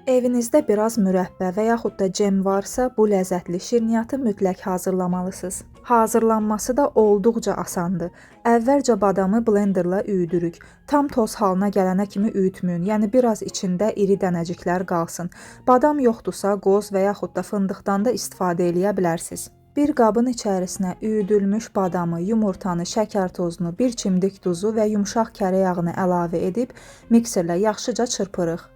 Evinizdə biraz mürəbbə və yaxud da cem varsa, bu ləzzətli şirniyyatı mütləq hazırlamalısınız. Hazırlanması da olduqca asandır. Əvvəlcə badamı blenderla üyüdürük. Tam toz halına gələnə kimi üyütməyin, yəni biraz içində iri dənəciklər qalsın. Badam yoxdursa, qoz və yaxud da fındıqdan da istifadə eləyə bilərsiniz. Bir qabın içərisinə üyüdülmüş badamı, yumurtanı, şəkər tozunu, bir çimdik duzu və yumşaq kərə yağını əlavə edib mikserlə yaxşıca çırpırıq.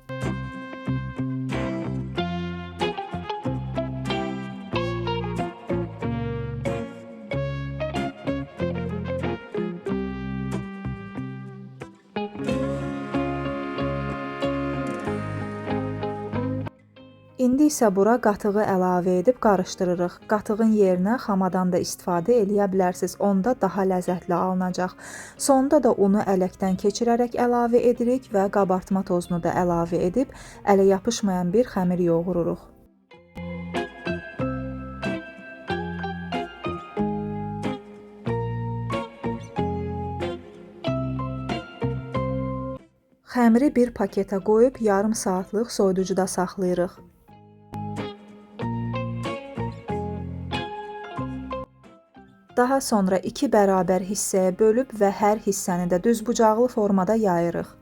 İndi isə bura qatığı əlavə edib qarışdırırıq. Qatığın yerinə xamadan da istifadə eləyə bilərsiniz. Onda daha ləzzətli alınacaq. Sonda da unu ələkdən keçirərək əlavə edirik və qabartma tozunu da əlavə edib ələ yapışmayan bir xəmir yoğururuq. Xəmiri bir paketə qoyub yarım saatlıq soyuducuda saxlayırıq. Daha sonra 2 bərabər hissəyə bölüb və hər hissəni də düzbucaqlı formada yayırıq.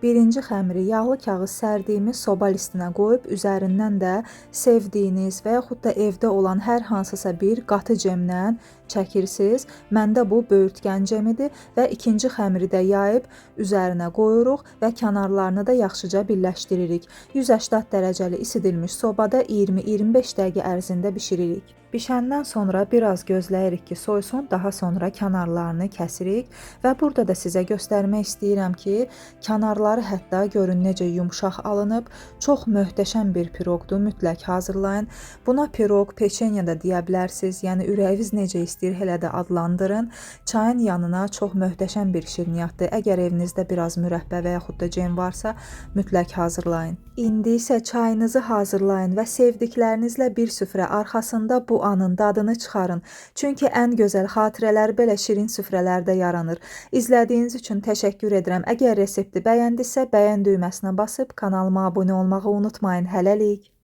Birinci xəmiri yağlı kağız sərdiyimiz soba listinə qoyub üzərindən də sevdiyiniz və yaxud da evdə olan hər hansısa bir qatı cemdən çəkirsiniz. Məndə bu böyürtkən cemidir və ikinci xəmiri də yayıb üzərinə qoyuruq və kənarlarını da yaxşıca birləşdiririk. 180 dərəcəli isidilmiş sobada 20-25 dəqiqə ərzində bişiririk. Bişəndən sonra biraz gözləyirik ki, soysun, daha sonra kənarlarını kəsirik və burada da sizə göstərmək istəyirəm ki, kənarları hətta görün necə yumşaq alınıb. Çox möhtəşəm bir piroqdur, mütləq hazırlayın. Buna piroq, peçenya da deyə bilərsiniz, yəni ürəyiniz necə istəyir, elə də adlandırın. Çayın yanına çox möhtəşəm bir şirniyyatdır. Əgər evinizdə biraz mürəbbə və yaxud da cem varsa, mütləq hazırlayın. İndi isə çayınızı hazırlayın və sevdiklərinizlə bir süfrə arxasında bu anın dadını çıxarın. Çünki ən gözəl xatirələr belə şirin süfrələrdə yaranır. İzlədiyiniz üçün təşəkkür edirəm. Əgər resepti bəyəndinizsə, bəyən düyməsinə basıb kanalıma abunə olmağı unutmayın. Hələlik.